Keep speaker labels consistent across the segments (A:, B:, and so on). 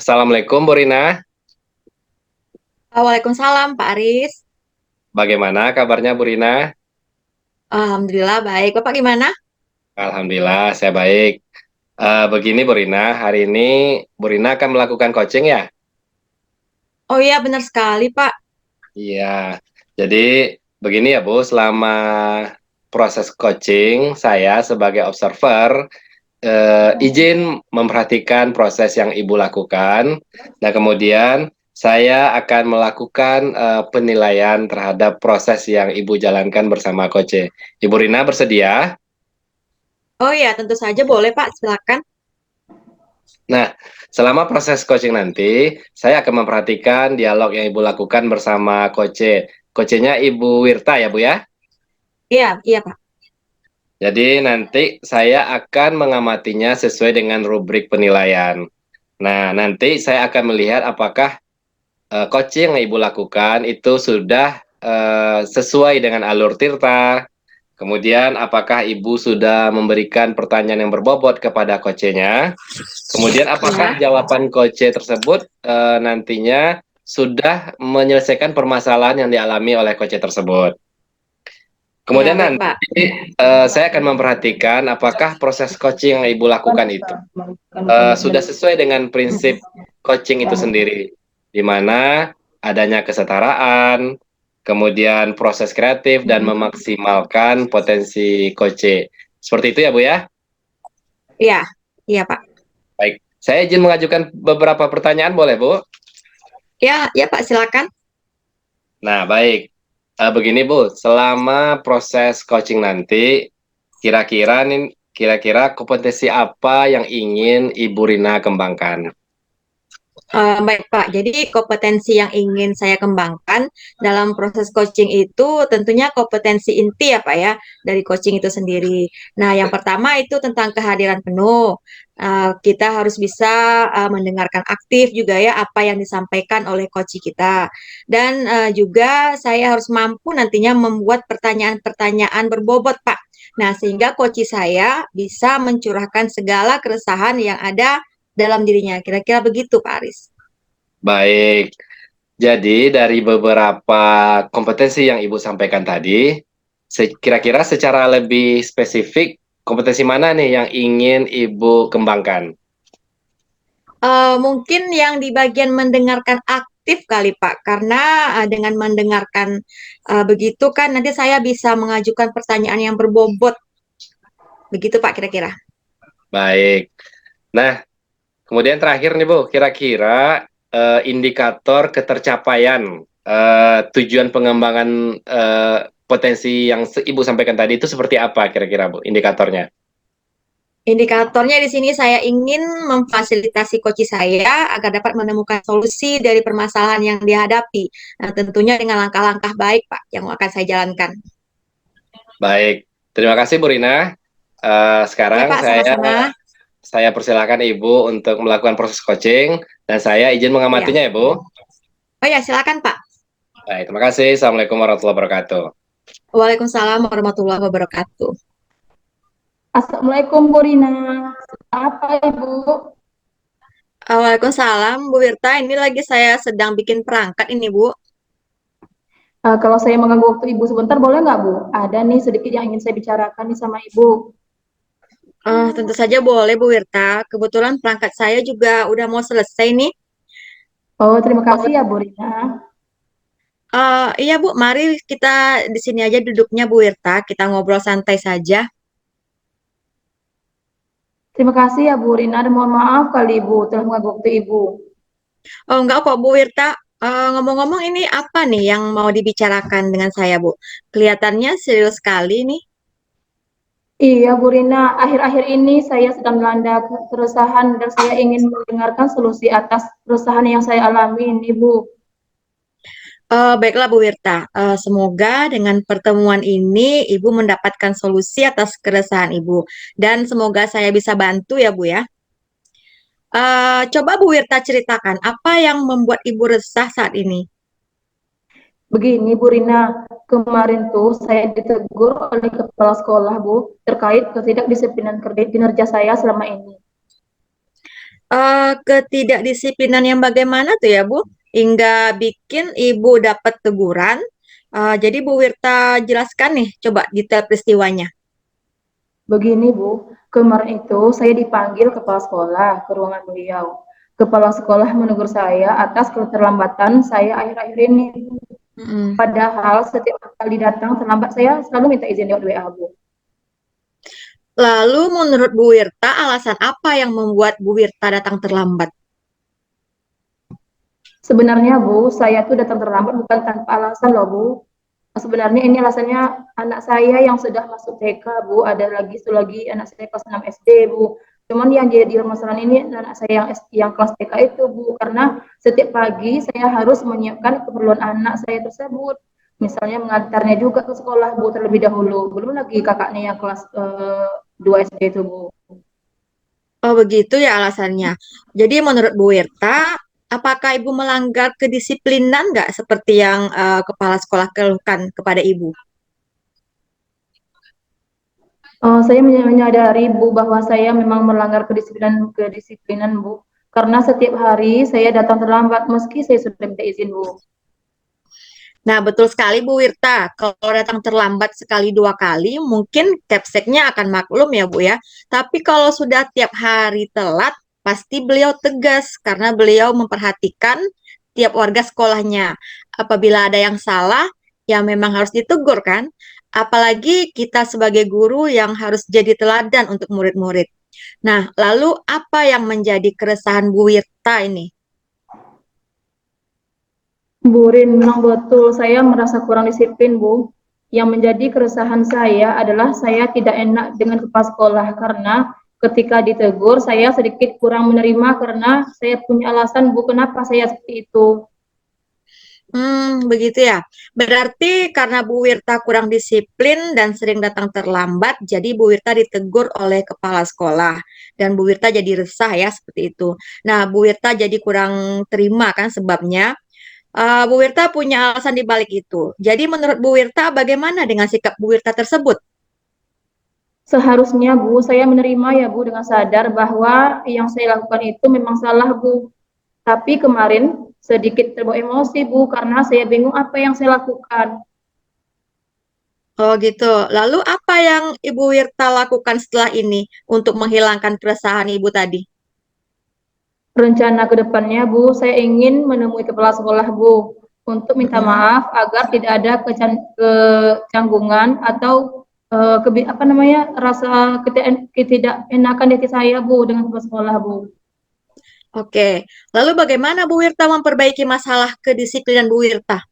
A: Assalamualaikum Bu Rina.
B: Waalaikumsalam Pak Aris.
A: Bagaimana kabarnya Bu Rina?
B: Alhamdulillah baik. Bapak gimana?
A: Alhamdulillah saya baik. Begini Bu Rina, hari ini Bu Rina akan melakukan coaching ya?
B: Oh iya benar sekali Pak.
A: Iya. Jadi begini ya Bu, selama proses coaching saya sebagai observer izin memperhatikan proses yang Ibu lakukan. Nah, kemudian saya akan melakukan penilaian terhadap proses yang Ibu jalankan bersama Coach. Ibu Rina bersedia?
B: Oh iya tentu saja boleh Pak, silakan.
A: Nah, selama proses coaching nanti, saya akan memperhatikan dialog yang Ibu lakukan bersama Coach. Coachnya Ibu Wirta ya, Bu ya?
B: Iya, iya Pak.
A: Jadi nanti saya akan mengamatinya sesuai dengan rubrik penilaian. Nah, nanti saya akan melihat apakah coaching yang Ibu lakukan itu sudah sesuai dengan alur Tirta. Kemudian apakah Ibu sudah memberikan pertanyaan yang berbobot kepada coachnya? Kemudian apakah
B: Ya.
A: jawaban coach tersebut nantinya sudah menyelesaikan permasalahan yang dialami oleh coach tersebut?
B: Iya
A: Kemudian
B: baik
A: nanti
B: Pak.
A: saya akan memperhatikan apakah proses coaching yang Ibu lakukan itu sudah sesuai dengan prinsip coaching itu sendiri, di mana adanya kesetaraan, kemudian proses kreatif dan memaksimalkan potensi coach. Seperti itu ya Bu ya?
B: Iya, iya Pak.
A: Baik, saya izin mengajukan beberapa pertanyaan boleh Bu?
B: Ya, ya Pak silakan.
A: Nah, baik. Begini Bu, selama proses coaching nanti, kira-kira kompetensi apa yang ingin Ibu Rina kembangkan?
B: Baik Pak, jadi kompetensi yang ingin saya kembangkan dalam proses coaching itu tentunya kompetensi inti ya Pak ya, dari coaching itu sendiri. Nah yang pertama itu tentang kehadiran penuh. Kita harus bisa mendengarkan aktif juga ya apa yang disampaikan oleh coach kita. Dan juga saya harus mampu nantinya membuat pertanyaan-pertanyaan berbobot Pak. Nah sehingga coach saya bisa mencurahkan segala keresahan yang ada dalam dirinya. Kira-kira begitu, Pak Aris.
A: Baik. Jadi dari beberapa kompetensi yang Ibu sampaikan tadi, kira-kira secara lebih spesifik, kompetensi mana nih yang ingin Ibu kembangkan?
B: Mungkin yang di bagian mendengarkan aktif kali, Pak, karena dengan mendengarkan begitu kan nanti saya bisa mengajukan pertanyaan yang berbobot. Begitu, Pak, kira-kira.
A: Baik. Nah, kemudian terakhir nih Bu, kira-kira indikator ketercapaian tujuan pengembangan potensi yang Ibu sampaikan tadi itu seperti apa kira-kira Bu, indikatornya?
B: Indikatornya di sini saya ingin memfasilitasi coach saya agar dapat menemukan solusi dari permasalahan yang dihadapi. Nah, tentunya dengan langkah-langkah baik, Pak, yang akan saya jalankan.
A: Baik, terima kasih Bu Rina.
B: Ya,
A: Sekarang
B: Pak, sama-sama.
A: saya persilakan Ibu untuk melakukan proses coaching dan saya izin
B: Ya.
A: mengamatinya ya Bu.
B: Oh ya, silakan, Pak.
A: Baik, terima kasih. Assalamualaikum warahmatullahi wabarakatuh.
B: Waalaikumsalam warahmatullahi wabarakatuh.
C: Assalamualaikum Bu Rina. Apa Ibu?
B: Waalaikumsalam, Bu Wirta. Ini lagi saya sedang bikin perangkat ini, Bu.
C: Kalau saya mengganggu waktu Ibu sebentar boleh nggak Bu? Ada nih sedikit yang ingin saya bicarakan nih sama Ibu.
B: Tentu saja boleh, Bu Wirta. Kebetulan perangkat saya juga udah mau selesai nih.
C: Oh, terima kasih ya Bu Rina.
B: Iya, Bu. Mari kita di sini aja duduknya, Bu Wirta. Kita ngobrol santai saja.
C: Terima kasih ya Bu Rina dan mohon maaf kali Ibu telah mengganggu waktu Ibu.
B: Oh, enggak kok, Bu Wirta. Ngomong-ngomong ini apa nih yang mau dibicarakan dengan saya, Bu? Kelihatannya serius sekali nih.
C: Iya Bu Rina, akhir-akhir ini saya sedang melanda keresahan dan saya ingin mendengarkan solusi atas keresahan yang saya alami ini Bu.
B: Baiklah Bu Wirta, semoga dengan pertemuan ini Ibu mendapatkan solusi atas keresahan Ibu dan semoga saya bisa bantu ya Bu ya. Coba Bu Wirta ceritakan apa yang membuat Ibu resah saat ini.
C: Begini Bu Rina, kemarin tuh saya ditegur oleh kepala sekolah Bu terkait ketidakdisiplinan kinerja saya selama ini.
B: Ketidakdisiplinan yang bagaimana tuh ya, Bu? Hingga bikin Ibu dapat teguran. Jadi Bu Wirta jelaskan nih, coba detail peristiwanya.
C: Begini Bu, kemarin itu saya dipanggil kepala sekolah ke ruangan beliau. Kepala sekolah menegur saya atas keterlambatan saya akhir-akhir ini.
B: Mm-mm.
C: Padahal setiap kali datang terlambat saya selalu minta izin lewat WA Bu.
B: Lalu menurut Bu Wirta, alasan apa yang membuat Bu Wirta datang terlambat?
C: Sebenarnya Bu, saya tuh datang terlambat bukan tanpa alasan loh Bu. Sebenarnya ini alasannya anak saya yang sudah masuk TK Bu, ada lagi satu lagi anak saya kelas 6 SD Bu. Cuman yang jadi masalah ini anak saya yang kelas TK itu Bu, karena setiap pagi saya harus menyiapkan keperluan anak saya tersebut. Misalnya mengantarnya juga ke sekolah Bu terlebih dahulu, belum lagi kakaknya yang kelas 2 SD itu Bu.
B: Oh, begitu ya alasannya. Jadi menurut Bu Wirta, apakah Ibu melanggar kedisiplinan nggak seperti yang kepala sekolah keluhkan kepada Ibu?
C: Saya menyadari Bu bahwa saya memang melanggar kedisiplinan Bu, karena setiap hari saya datang terlambat meski saya sudah minta izin Bu.
B: Nah, betul sekali Bu Wirta. Kalau datang terlambat sekali dua kali, mungkin Capseknya akan maklum ya Bu ya. Tapi kalau sudah tiap hari telat, pasti beliau tegas karena beliau memperhatikan tiap warga sekolahnya. Apabila ada yang salah, ya memang harus ditegur kan. Apalagi kita sebagai guru yang harus jadi teladan untuk murid-murid. Nah, lalu apa yang menjadi keresahan Bu Wirta ini?
C: Bu Rin, memang betul saya merasa kurang disiplin Bu. Yang menjadi keresahan saya adalah saya tidak enak dengan kepala sekolah karena ketika ditegur saya sedikit kurang menerima karena saya punya alasan Bu kenapa saya seperti itu.
B: Begitu ya. Berarti karena Bu Wirta kurang disiplin dan sering datang terlambat, jadi Bu Wirta ditegur oleh kepala sekolah. Dan Bu Wirta jadi resah ya, seperti itu. Nah, Bu Wirta jadi kurang terima kan sebabnya. Bu Wirta punya alasan di balik itu. Jadi menurut Bu Wirta, bagaimana dengan sikap Bu Wirta tersebut?
C: Seharusnya Bu saya menerima ya Bu dengan sadar bahwa yang saya lakukan itu memang salah Bu. Tapi kemarin sedikit terbawa emosi Bu karena saya bingung apa yang saya lakukan.
B: Oh gitu. Lalu apa yang Ibu Wirta lakukan setelah ini untuk menghilangkan keresahan Ibu tadi?
C: Rencana ke depannya Bu, saya ingin menemui kepala sekolah Bu untuk minta
B: Mm-mm.
C: maaf agar tidak ada kecanggungan atau apa namanya rasa ketidakenakan di hati saya Bu dengan kepala sekolah Bu.
B: Oke. Lalu bagaimana Bu Wirta memperbaiki masalah kedisiplinan Bu Wirta?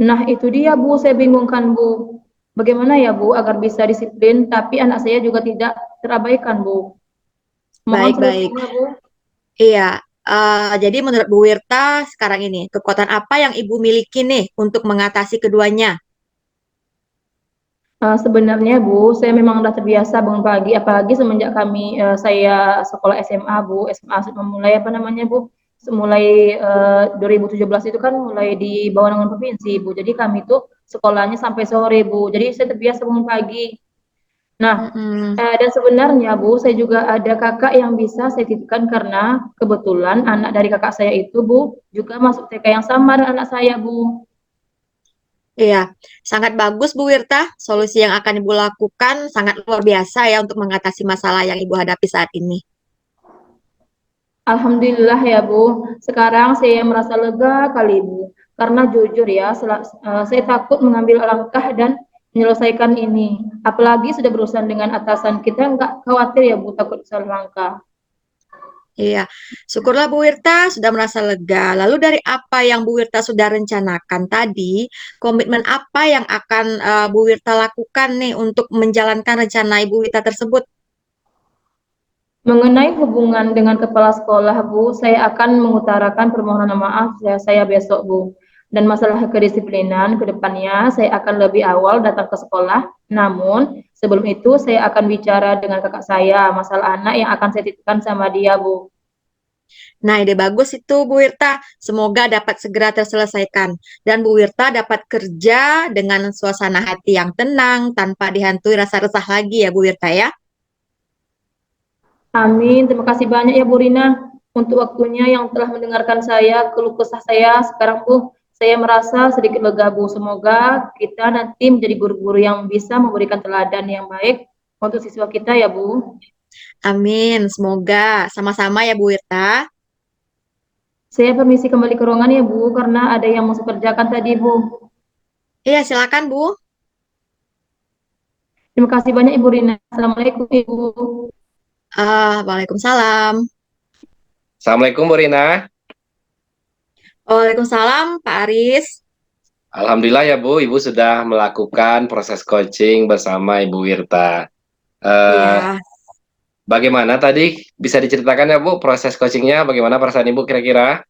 C: Nah itu dia Bu, saya bingungkan Bu. Bagaimana ya Bu agar bisa disiplin tapi anak saya juga tidak terabaikan Bu. Mohon
B: Baik-baik.
C: solusinya Bu.
B: Iya. Jadi menurut Bu Wirta sekarang ini, kekuatan apa yang Ibu miliki nih untuk mengatasi keduanya?
C: Sebenarnya Bu, saya memang udah terbiasa bangun pagi, apalagi semenjak saya sekolah SMA Bu, SMA memulai apa namanya Bu, mulai 2017 itu kan mulai di bawah naungan provinsi Bu, jadi kami tuh sekolahnya sampai sore Bu, jadi saya terbiasa bangun pagi. Nah,
B: Mm-mm.
C: dan sebenarnya Bu, saya juga ada kakak yang bisa saya titipkan karena kebetulan anak dari kakak saya itu Bu, juga masuk TK yang sama dengan anak saya Bu.
B: Iya, sangat bagus Bu Wirta. Solusi yang akan Ibu lakukan sangat luar biasa ya untuk mengatasi masalah yang Ibu hadapi saat ini.
C: Alhamdulillah ya Bu, sekarang saya merasa lega kali Bu, karena jujur ya, saya takut mengambil langkah dan menyelesaikan ini. Apalagi sudah berurusan dengan atasan kita, nggak khawatir ya Bu, takut salah langkah.
B: Iya, syukurlah Bu Wirta sudah merasa lega. Lalu dari apa yang Bu Wirta sudah rencanakan tadi, komitmen apa yang akan Bu Wirta lakukan nih untuk menjalankan rencana Ibu Wirta tersebut?
C: Mengenai hubungan dengan kepala sekolah Bu, saya akan mengutarakan permohonan maaf saya besok Bu. Dan masalah kedisiplinan ke depannya, saya akan lebih awal datang ke sekolah. Namun, sebelum itu saya akan bicara dengan kakak saya, masalah anak yang akan saya titipkan sama dia Bu.
B: Nah, ide bagus itu Bu Wirta. Semoga dapat segera terselesaikan. Dan Bu Wirta dapat kerja dengan suasana hati yang tenang tanpa dihantui rasa resah lagi ya Bu Wirta ya.
C: Amin. Terima kasih banyak ya Bu Rina untuk waktunya yang telah mendengarkan saya, keluh kesah saya. Sekarang Bu, saya merasa sedikit lega Bu. Semoga kita nanti menjadi guru-guru yang bisa memberikan teladan yang baik untuk siswa kita ya Bu.
B: Amin. Semoga sama-sama ya Bu Wirta.
C: Saya permisi kembali ke ruangan ya Bu, karena ada yang mau saya kerjakan tadi Bu.
B: Iya, silakan Bu.
C: Terima kasih banyak Ibu Rina. Assalamualaikum Ibu.
B: Waalaikumsalam.
A: Assalamualaikum Bu Rina.
B: Waalaikumsalam Pak Aris.
A: Alhamdulillah ya Bu, Ibu sudah melakukan proses coaching bersama Ibu Wirta. Eh,
B: Iya,
A: Bagaimana tadi bisa diceritakan ya Bu proses coachingnya? Bagaimana perasaan Ibu kira-kira?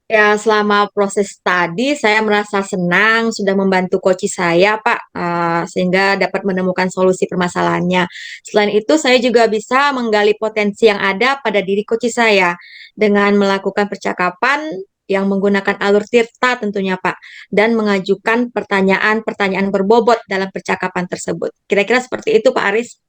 B: ya selama proses tadi saya merasa senang sudah membantu coach saya Pak, sehingga dapat menemukan solusi permasalahannya. Selain itu saya juga bisa menggali potensi yang ada pada diri coach saya dengan melakukan percakapan yang menggunakan alur tirta tentunya Pak, dan mengajukan pertanyaan-pertanyaan berbobot dalam percakapan tersebut. Kira-kira seperti itu Pak Aris.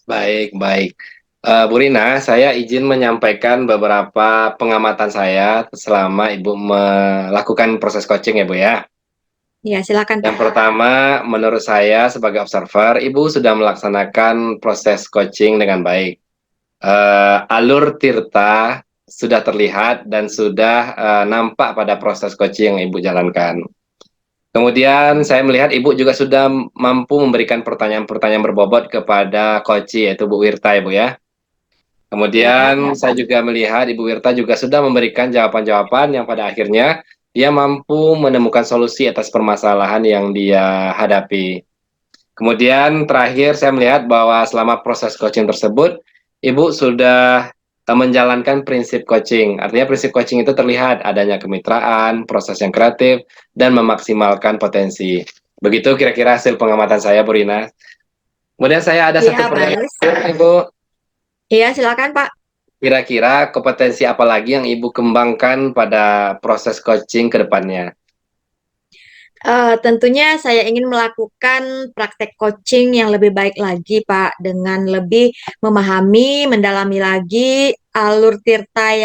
A: Baik, baik. Bu Rina, saya izin menyampaikan beberapa pengamatan saya selama Ibu melakukan proses coaching ya Bu ya.
B: Ya, silakan
A: Yang
B: Pak.
A: pertama, menurut saya sebagai observer, Ibu sudah melaksanakan proses coaching dengan baik. Alur tirta sudah terlihat dan sudah nampak pada proses coaching yang Ibu jalankan. Kemudian saya melihat Ibu juga sudah mampu memberikan pertanyaan-pertanyaan berbobot kepada coach yaitu Bu Wirta ya Bu ya.
B: Ya,
A: Kemudian saya juga melihat Ibu Wirta juga sudah memberikan jawaban-jawaban yang pada akhirnya dia mampu menemukan solusi atas permasalahan yang dia hadapi. Kemudian terakhir saya melihat bahwa selama proses coaching tersebut, Ibu sudah menjalankan prinsip coaching. Artinya prinsip coaching itu terlihat adanya kemitraan, proses yang kreatif, dan memaksimalkan potensi. Begitu kira-kira hasil pengamatan saya, Bu Rina. Kemudian saya ada
B: iya
A: satu
B: Pak
A: pertanyaan,
B: Aris.
A: Ibu.
B: Iya, silakan Pak.
A: Kira-kira kompetensi apa lagi yang Ibu kembangkan pada proses coaching ke depannya?
B: Tentunya saya ingin melakukan praktek coaching yang lebih baik lagi, Pak, dengan lebih memahami, mendalami lagi alur tirta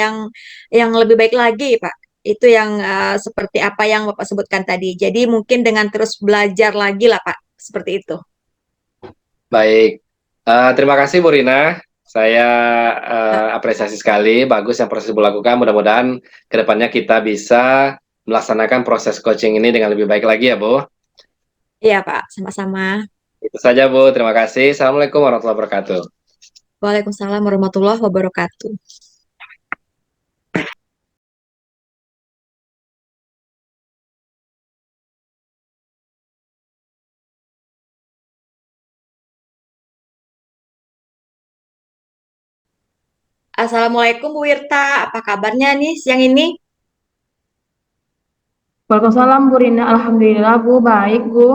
B: yang lebih baik lagi, Pak. Itu yang seperti apa yang Bapak sebutkan tadi. Jadi mungkin dengan terus belajar lagi lah, Pak. Seperti itu.
A: Baik. Terima kasih Bu Rina. Saya apresiasi sekali, bagus yang proses Ibu lakukan. Mudah-mudahan ke depannya kita bisa melaksanakan proses coaching ini dengan lebih baik lagi ya Bu.
B: Iya, Pak. Sama-sama.
A: Itu saja Bu, terima kasih. Assalamualaikum warahmatullahi wabarakatuh.
B: Waalaikumsalam warahmatullahi wabarakatuh. Assalamualaikum Bu Wirta, apa kabarnya nih siang ini?
C: Waalaikumsalam Bu Rina. Alhamdulillah Bu, baik Bu.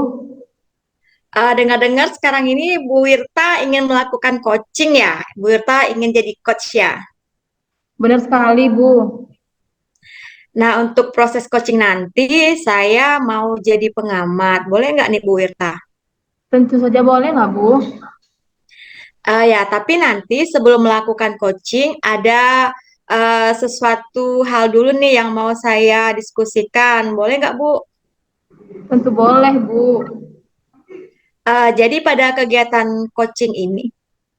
B: Dengar-dengar sekarang ini Bu Wirta ingin melakukan coaching ya? Bu Wirta ingin jadi coach ya?
C: Benar sekali Bu.
B: Nah, untuk proses coaching nanti saya mau jadi pengamat. Boleh nggak nih Bu Wirta?
C: Tentu saja boleh lah Bu.
B: Ya, tapi nanti sebelum melakukan coaching ada sesuatu hal dulu nih yang mau saya diskusikan. Boleh nggak Bu?
C: Tentu boleh Bu.
B: Jadi pada kegiatan coaching ini,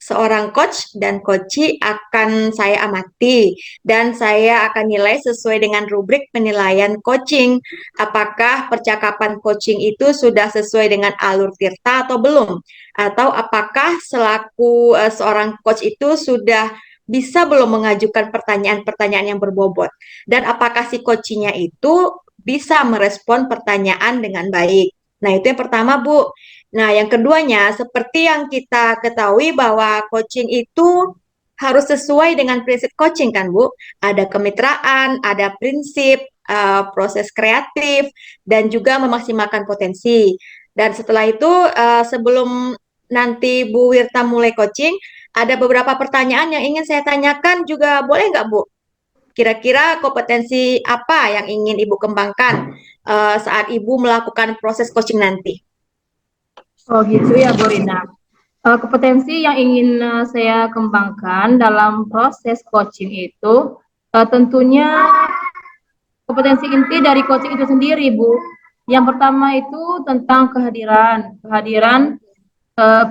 B: seorang coach dan coachee akan saya amati dan saya akan nilai sesuai dengan rubrik penilaian coaching. Apakah percakapan coaching itu sudah sesuai dengan alur tirta atau belum? Atau apakah selaku seorang coach itu sudah bisa belum mengajukan pertanyaan-pertanyaan yang berbobot? Dan apakah si coachingnya itu bisa merespon pertanyaan dengan baik? Nah, itu yang pertama, Bu. Nah, yang keduanya, seperti yang kita ketahui bahwa coaching itu harus sesuai dengan prinsip coaching kan, Bu? Ada kemitraan, ada prinsip, proses kreatif, dan juga memaksimalkan potensi. Dan setelah itu, sebelum nanti Bu Wirta mulai coaching, ada beberapa pertanyaan yang ingin saya tanyakan juga boleh nggak, Bu? Kira-kira kompetensi apa yang ingin Ibu kembangkan saat Ibu melakukan proses coaching nanti?
C: Oh gitu ya Bu Rina. Kompetensi yang ingin saya kembangkan dalam proses coaching itu tentunya kompetensi inti dari coaching itu sendiri, Bu. Yang pertama itu tentang kehadiran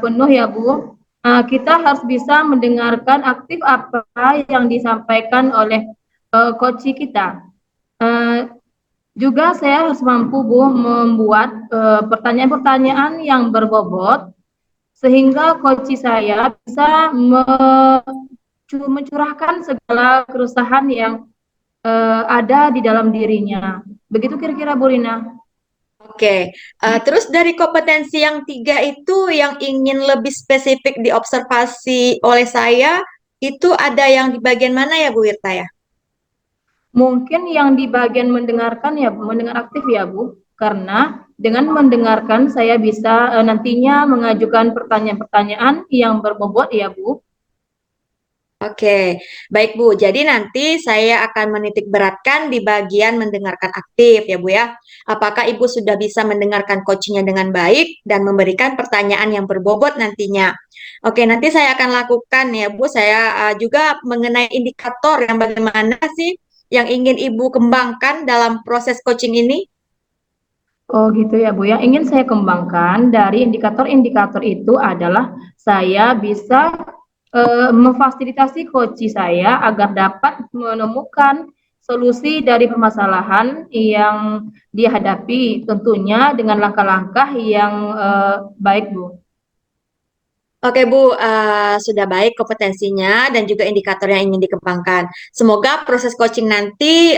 C: penuh ya, Bu. Kita harus bisa mendengarkan aktif apa yang disampaikan oleh coach kita. Juga saya harus mampu, Bu, membuat pertanyaan-pertanyaan yang berbobot sehingga coach saya bisa mencurahkan segala keresahan yang ada di dalam dirinya. Begitu kira-kira, Bu Rina.
B: Oke, terus dari kompetensi yang tiga itu yang ingin lebih spesifik diobservasi oleh saya, itu ada yang di bagian mana ya Bu Wirta ya?
C: Mungkin yang di bagian mendengarkan ya, mendengar aktif ya, Bu. Karena dengan mendengarkan saya bisa nantinya mengajukan pertanyaan-pertanyaan yang berbobot ya, Bu.
B: Oke, baik Bu. Jadi nanti saya akan menitik beratkan di bagian mendengarkan aktif ya Bu ya. Apakah Ibu sudah bisa mendengarkan coachingnya dengan baik dan memberikan pertanyaan yang berbobot nantinya. Oke, nanti saya akan lakukan ya Bu. Saya juga mengenai indikator yang bagaimana sih yang ingin Ibu kembangkan dalam proses coaching ini.
C: Oh gitu ya, Bu. Yang ingin saya kembangkan dari indikator-indikator itu adalah saya bisa memfasilitasi coach saya agar dapat menemukan solusi dari permasalahan yang dihadapi, tentunya dengan langkah-langkah yang baik, Bu.
B: Oke Bu, sudah baik kompetensinya dan juga indikator yang ingin dikembangkan. Semoga proses coaching nanti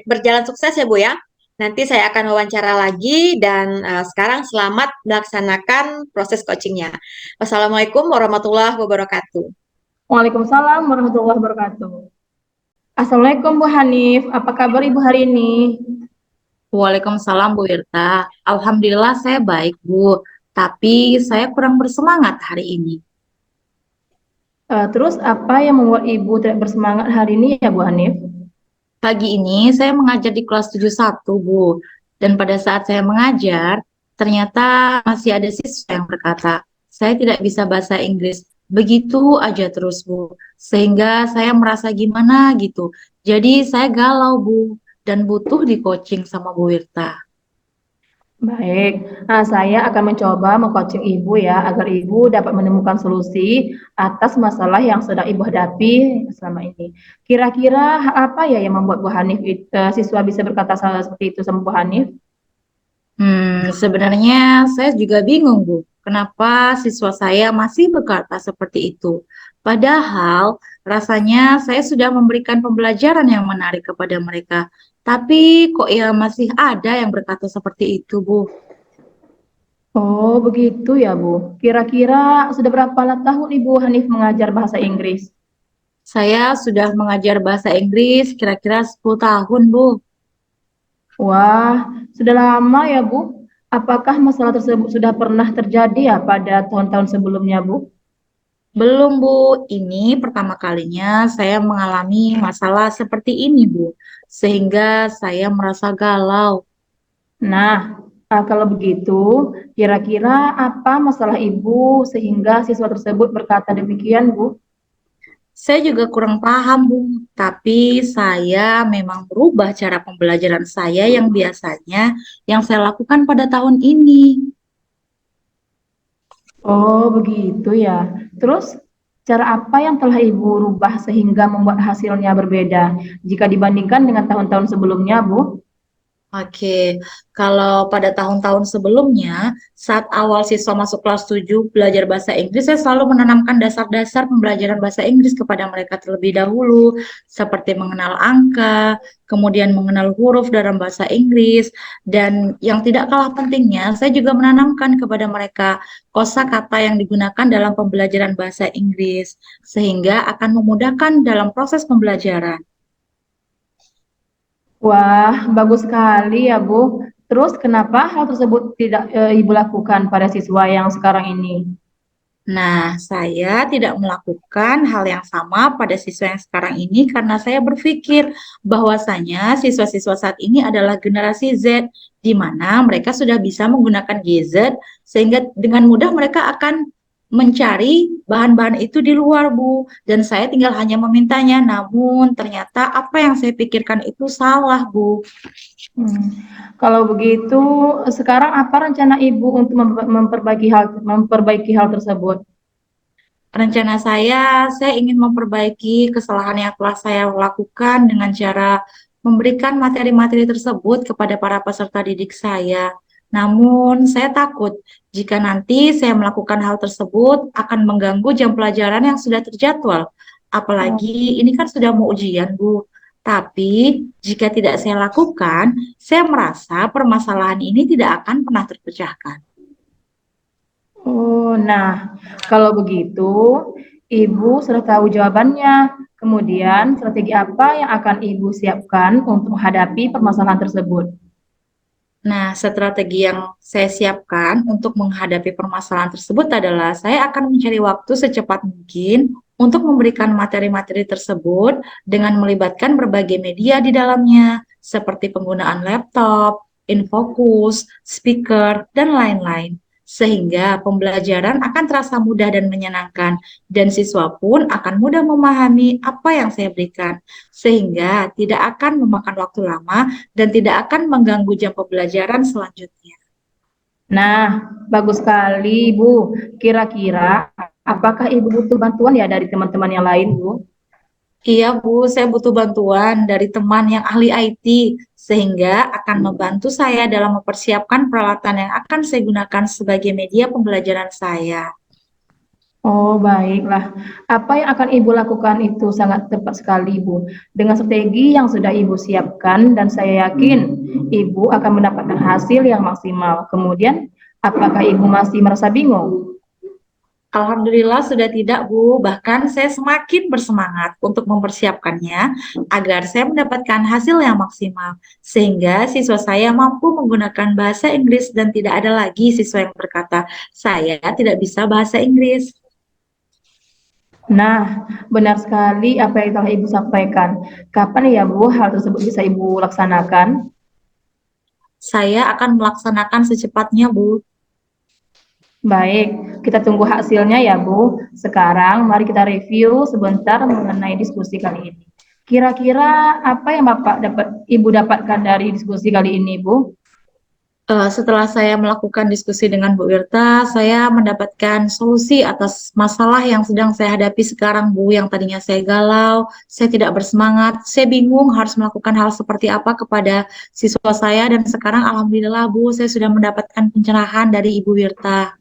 B: berjalan sukses ya Bu ya. Nanti saya akan wawancara lagi dan sekarang selamat melaksanakan proses coachingnya. Wassalamualaikum warahmatullahi wabarakatuh.
C: Waalaikumsalam warahmatullahi wabarakatuh. Assalamualaikum Bu Hanif, apa kabar Ibu hari ini?
D: Waalaikumsalam Bu Irta. Alhamdulillah saya baik Bu, tapi saya kurang bersemangat hari ini.
C: Terus apa yang membuat Ibu tidak bersemangat hari ini ya Bu Hanif?
D: Pagi ini saya mengajar di kelas 71 Bu, dan pada saat saya mengajar, ternyata masih ada siswa yang berkata, saya tidak bisa bahasa Inggris. Begitu aja terus Bu, sehingga saya merasa gimana gitu. Jadi saya galau Bu, dan butuh di coaching sama Bu Irta.
C: Baik, saya akan mencoba mengcoaching Ibu ya, agar Ibu dapat menemukan solusi atas masalah yang sedang Ibu hadapi selama ini. Kira-kira apa ya yang membuat Bu Hanif, siswa bisa berkata seperti itu sama Bu Hanif?
D: Sebenarnya saya juga bingung, Bu. Kenapa siswa saya masih berkata seperti itu? Padahal rasanya saya sudah memberikan pembelajaran yang menarik kepada mereka. Tapi kok ya masih ada yang berkata seperti itu, Bu?
C: Oh, begitu ya, Bu. Kira-kira sudah berapa tahun Ibu Hanif mengajar bahasa Inggris?
D: Saya sudah mengajar bahasa Inggris kira-kira 10 tahun, Bu.
C: Wah, sudah lama ya, Bu. Apakah masalah tersebut sudah pernah terjadi ya pada tahun-tahun sebelumnya, Bu?
D: Belum, Bu. Ini pertama kalinya saya mengalami masalah seperti ini, Bu. Sehingga saya merasa galau.
C: Nah, kalau begitu, kira-kira apa masalah Ibu sehingga siswa tersebut berkata demikian, Bu?
D: Saya juga kurang paham, Bu. Tapi saya memang merubah cara pembelajaran saya yang biasanya yang saya lakukan pada tahun ini.
C: Oh, begitu ya. Terus, cara apa yang telah Ibu rubah sehingga membuat hasilnya berbeda jika dibandingkan dengan tahun-tahun sebelumnya, Bu?
D: Oke, kalau pada tahun-tahun sebelumnya, saat awal siswa masuk kelas 7 belajar bahasa Inggris, saya selalu menanamkan dasar-dasar pembelajaran bahasa Inggris kepada mereka terlebih dahulu, seperti mengenal angka, kemudian mengenal huruf dalam bahasa Inggris, dan yang tidak kalah pentingnya, saya juga menanamkan kepada mereka kosakata yang digunakan dalam pembelajaran bahasa Inggris, sehingga akan memudahkan dalam proses pembelajaran.
C: Wah, bagus sekali ya, Bu. Terus kenapa hal tersebut tidak Ibu lakukan pada siswa yang sekarang ini?
D: Nah, saya tidak melakukan hal yang sama pada siswa yang sekarang ini karena saya berpikir bahwasanya siswa-siswa saat ini adalah generasi Z, di mana mereka sudah bisa menggunakan gadget, sehingga dengan mudah mereka akan mencari bahan-bahan itu di luar, Bu. Dan saya tinggal hanya memintanya, namun ternyata apa yang saya pikirkan itu salah, Bu.
C: Kalau begitu, sekarang apa rencana Ibu untuk memperbaiki hal tersebut?
D: Rencana saya ingin memperbaiki kesalahan yang telah saya lakukan dengan cara memberikan materi-materi tersebut kepada para peserta didik saya. Namun, saya takut jika nanti saya melakukan hal tersebut akan mengganggu jam pelajaran yang sudah terjadwal. Apalagi ini kan sudah mau ujian, Bu. Tapi, jika tidak saya lakukan, saya merasa permasalahan ini tidak akan pernah terpecahkan.
C: Oh, nah, kalau begitu, Ibu sudah tahu jawabannya. Kemudian, strategi apa yang akan Ibu siapkan untuk menghadapi permasalahan tersebut?
D: Nah, strategi yang saya siapkan untuk menghadapi permasalahan tersebut adalah saya akan mencari waktu secepat mungkin untuk memberikan materi-materi tersebut dengan melibatkan berbagai media di dalamnya, seperti penggunaan laptop, infokus, speaker, dan lain-lain. Sehingga pembelajaran akan terasa mudah dan menyenangkan, dan siswa pun akan mudah memahami apa yang saya berikan, sehingga tidak akan memakan waktu lama dan tidak akan mengganggu jam pembelajaran selanjutnya.
C: Nah, bagus sekali, Bu. Kira-kira, apakah Ibu butuh bantuan ya dari teman-teman yang lain, Bu?
D: Iya, Bu, saya butuh bantuan dari teman yang ahli IT, sehingga akan membantu saya dalam mempersiapkan peralatan yang akan saya gunakan sebagai media pembelajaran saya.
C: Oh, baiklah. Apa yang akan Ibu lakukan itu sangat tepat sekali, Bu. Dengan strategi yang sudah Ibu siapkan, dan saya yakin Ibu akan mendapatkan hasil yang maksimal. Kemudian, apakah Ibu masih merasa bingung?
D: Alhamdulillah sudah tidak, Bu. Bahkan saya semakin bersemangat untuk mempersiapkannya agar saya mendapatkan hasil yang maksimal. Sehingga siswa saya mampu menggunakan bahasa Inggris dan tidak ada lagi siswa yang berkata, saya tidak bisa bahasa Inggris.
C: Nah, benar sekali apa yang telah Ibu sampaikan. Kapan ya, Bu, hal tersebut bisa Ibu laksanakan?
D: Saya akan melaksanakan secepatnya, Bu.
C: Baik, kita tunggu hasilnya ya, Bu. Sekarang mari kita review sebentar mengenai diskusi kali ini. Kira-kira apa yang Ibu dapatkan dari diskusi kali ini, Bu?
D: Setelah saya melakukan diskusi dengan Bu Wirta, saya mendapatkan solusi atas masalah yang sedang saya hadapi sekarang, Bu. Yang tadinya saya galau, saya tidak bersemangat, saya bingung harus melakukan hal seperti apa kepada siswa saya, dan sekarang alhamdulillah, Bu, saya sudah mendapatkan pencerahan dari Ibu Wirta.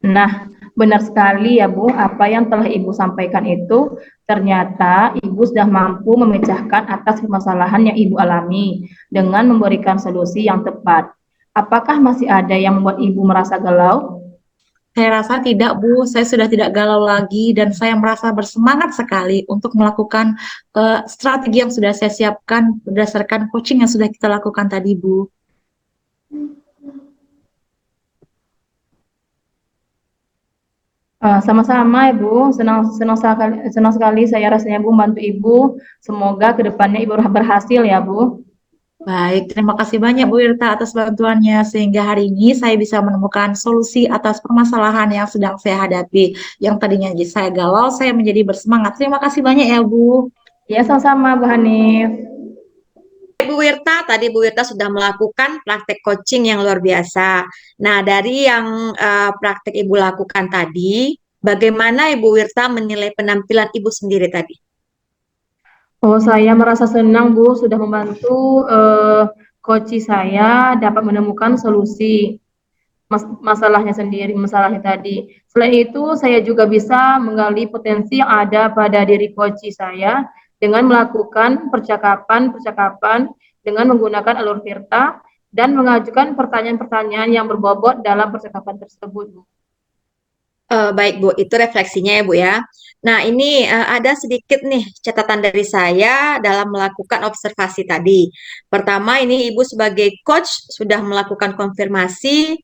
C: Nah, benar sekali ya, Bu, apa yang telah Ibu sampaikan itu ternyata Ibu sudah mampu memecahkan atas permasalahan yang Ibu alami dengan memberikan solusi yang tepat. Apakah masih ada yang membuat Ibu merasa galau?
D: Saya rasa tidak, Bu. Saya sudah tidak galau lagi dan saya merasa bersemangat sekali untuk melakukan strategi yang sudah saya siapkan berdasarkan coaching yang sudah kita lakukan tadi, Bu.
C: Sama-sama Ibu, senang sekali saya rasanya Bu membantu Ibu. Semoga kedepannya Ibu berhasil ya Bu.
D: Baik, terima kasih banyak Bu Irta atas bantuannya sehingga hari ini saya bisa menemukan solusi atas permasalahan yang sedang saya hadapi. Yang tadinya saya galau, saya menjadi bersemangat. Terima kasih banyak ya Bu.
C: Ya sama-sama Bu Hanif.
B: Bu Wirta, tadi Bu Wirta sudah melakukan praktek coaching yang luar biasa. Nah, dari yang praktek Ibu lakukan tadi, bagaimana Ibu Wirta menilai penampilan Ibu sendiri tadi?
C: Oh, saya merasa senang Bu sudah membantu coach saya dapat menemukan solusi masalahnya tadi. Selain itu, saya juga bisa menggali potensi yang ada pada diri coach saya dengan melakukan percakapan dengan menggunakan alur Virta dan mengajukan pertanyaan-pertanyaan yang berbobot dalam percakapan tersebut, Bu.
B: Baik Bu, itu refleksinya ya Bu ya. Nah ini ada sedikit nih catatan dari saya dalam melakukan observasi tadi. Pertama ini Ibu sebagai coach sudah melakukan konfirmasi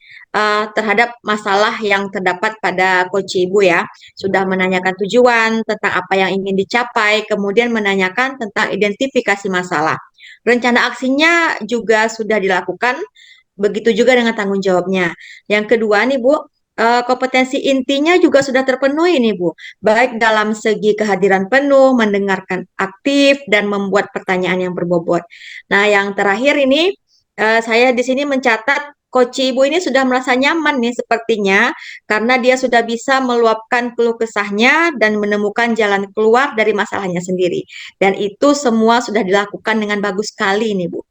B: terhadap masalah yang terdapat pada coach Ibu ya. Sudah menanyakan tujuan tentang apa yang ingin dicapai, kemudian menanyakan tentang identifikasi masalah. Rencana aksinya juga sudah dilakukan, begitu juga dengan tanggung jawabnya. Yang kedua nih Bu, kompetensi intinya juga sudah terpenuhi nih Bu, baik dalam segi kehadiran penuh, mendengarkan aktif, dan membuat pertanyaan yang berbobot. Nah, yang terakhir ini, saya di sini mencatat Coach Ibu ini sudah merasa nyaman nih sepertinya, karena dia sudah bisa meluapkan keluh kesahnya dan menemukan jalan keluar dari masalahnya sendiri. Dan itu semua sudah dilakukan dengan bagus sekali nih Bu.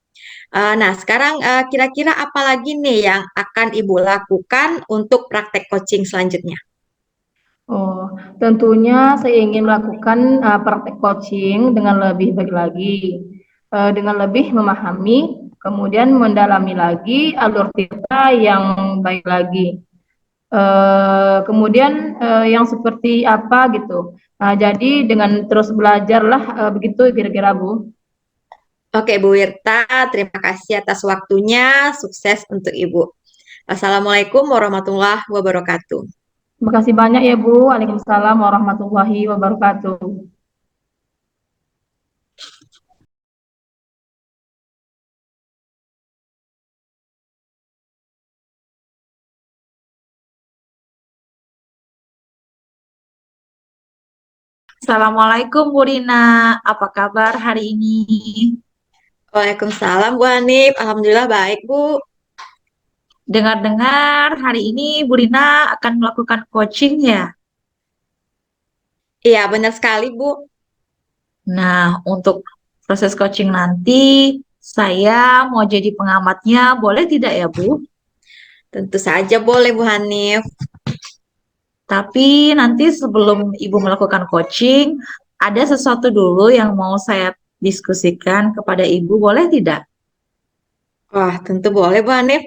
B: Nah, sekarang kira-kira apa lagi nih yang akan Ibu lakukan untuk praktek coaching selanjutnya?
C: Oh, tentunya saya ingin melakukan praktek coaching dengan lebih baik lagi, dengan lebih memahami, kemudian mendalami lagi alur cerita yang baik lagi. Kemudian yang seperti apa gitu. Nah, jadi dengan terus belajarlah begitu kira-kira Bu.
B: Oke, Bu Wirta, terima kasih atas waktunya. Sukses untuk Ibu. Assalamualaikum warahmatullahi wabarakatuh.
C: Terima kasih banyak ya Bu. Waalaikumsalam warahmatullahi wabarakatuh.
D: Assalamualaikum Bu Rina, apa kabar hari ini?
B: Waalaikumsalam, Bu Hanif. Alhamdulillah baik, Bu.
D: Dengar-dengar hari ini Bu Rina akan melakukan coaching ya?
B: Iya, benar sekali, Bu.
D: Nah, untuk proses coaching nanti, saya mau jadi pengamatnya, boleh tidak ya Bu?
B: Tentu saja boleh, Bu Hanif.
D: Tapi nanti sebelum Ibu melakukan coaching, ada sesuatu dulu yang mau saya diskusikan kepada Ibu, boleh tidak?
B: Wah, tentu boleh, Bu Hanif.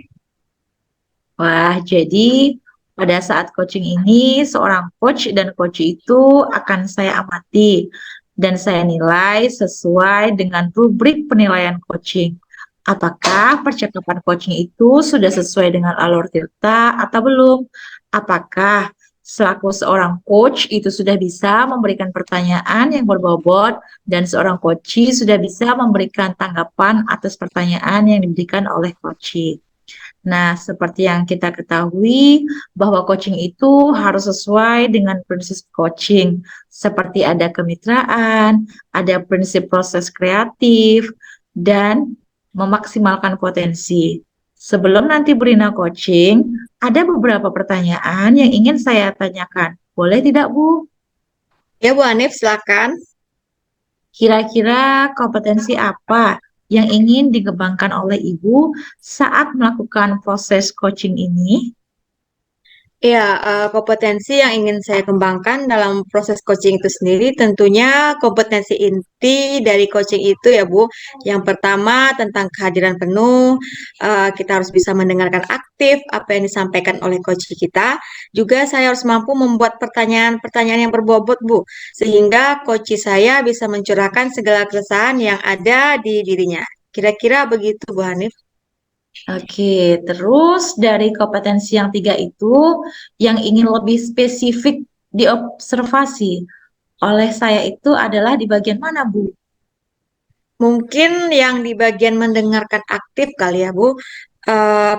D: Wah, jadi pada saat coaching ini, seorang coach dan coach itu akan saya amati dan saya nilai sesuai dengan rubrik penilaian coaching. Apakah percakapan coaching itu sudah sesuai dengan alur cerita atau belum? Apakah selaku seorang coach itu sudah bisa memberikan pertanyaan yang berbobot dan seorang coachee sudah bisa memberikan tanggapan atas pertanyaan yang diberikan oleh coachee. Nah, seperti yang kita ketahui bahwa coaching itu harus sesuai dengan prinsip coaching, seperti ada kemitraan, ada prinsip proses kreatif, dan memaksimalkan potensi. Sebelum nanti Brina coaching, ada beberapa pertanyaan yang ingin saya tanyakan. Boleh tidak, Bu?
B: Ya, Bu Hanif, silakan.
D: Kira-kira kompetensi apa yang ingin dikembangkan oleh Ibu saat melakukan proses coaching ini?
B: Ya, kompetensi yang ingin saya kembangkan dalam proses coaching itu sendiri tentunya kompetensi inti dari coaching itu ya Bu. Yang pertama tentang kehadiran penuh, kita harus bisa mendengarkan aktif apa yang disampaikan oleh coach kita. Juga saya harus mampu membuat pertanyaan-pertanyaan yang berbobot Bu, sehingga coach saya bisa mencurahkan segala keresahan yang ada di dirinya. Kira-kira begitu Bu Hanif.
D: Oke, terus dari kompetensi yang tiga itu, yang ingin lebih spesifik diobservasi oleh saya itu adalah di bagian mana, Bu?
B: Mungkin yang di bagian mendengarkan aktif kali ya, Bu.